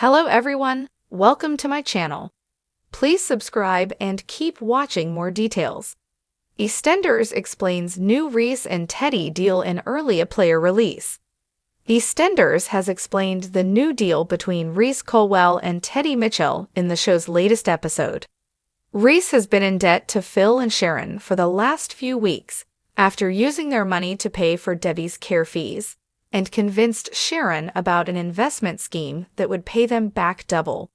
Hello everyone, welcome to my channel. Please subscribe and keep watching more details. EastEnders explains new Reiss and Teddy deal in early iPlayer release. EastEnders has explained the new deal between Reiss Colwell and Teddy Mitchell in the show's latest episode. Reiss has been in debt to Phil and Sharon for the last few weeks after using their money to pay for Debbie's care fees, and convinced Sharon about an investment scheme that would pay them back double.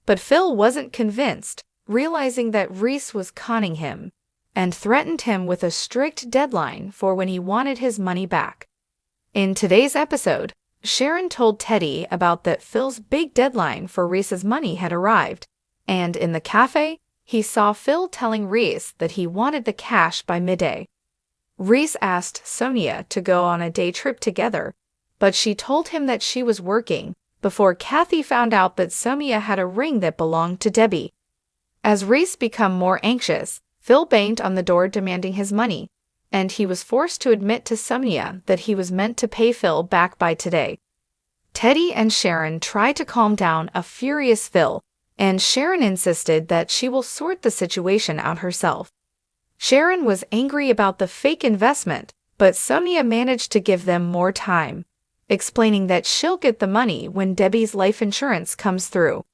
But Phil wasn't convinced, realizing that Reiss was conning him, and threatened him with a strict deadline for when he wanted his money back. In today's episode, Sharon told Teddy about that Phil's big deadline for Reiss's money had arrived, and in the cafe, he saw Phil telling Reiss that he wanted the cash by midday. Reiss asked Sonia to go on a day trip together, but she told him that she was working before Kathy found out that Sonia had a ring that belonged to Debbie. As Reiss became more anxious, Phil banged on the door demanding his money, and he was forced to admit to Sonia that he was meant to pay Phil back by today. Teddy and Sharon tried to calm down a furious Phil, and Sharon insisted that she will sort the situation out herself. Sharon was angry about the fake investment, but Sonia managed to give them more time, explaining that she'll get the money when Debbie's life insurance comes through.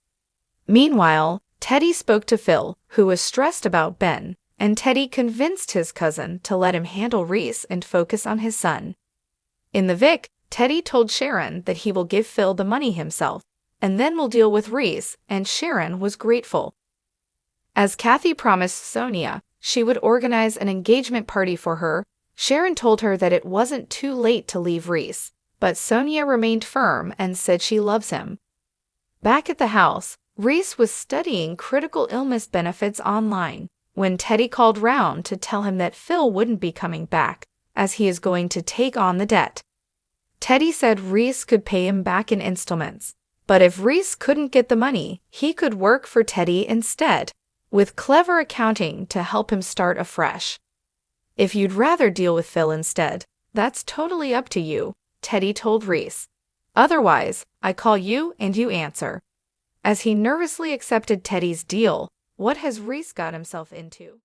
Meanwhile, Teddy spoke to Phil, who was stressed about Ben, and Teddy convinced his cousin to let him handle Reiss and focus on his son. In the Vic, Teddy told Sharon that he will give Phil the money himself, and then will deal with Reiss, and Sharon was grateful. As Kathy promised Sonia she would organize an engagement party for her, Sharon told her that it wasn't too late to leave Reiss, but Sonia remained firm and said she loves him. Back at the house, Reiss was studying critical illness benefits online when Teddy called round to tell him that Phil wouldn't be coming back, as he is going to take on the debt. Teddy said Reiss could pay him back in installments, but if Reiss couldn't get the money, he could work for Teddy instead, with clever accounting to help him start afresh. If you'd rather deal with Phil instead, that's totally up to you, Teddy told Reiss. Otherwise, I call you and you answer. As he nervously accepted Teddy's deal, what has Reiss got himself into?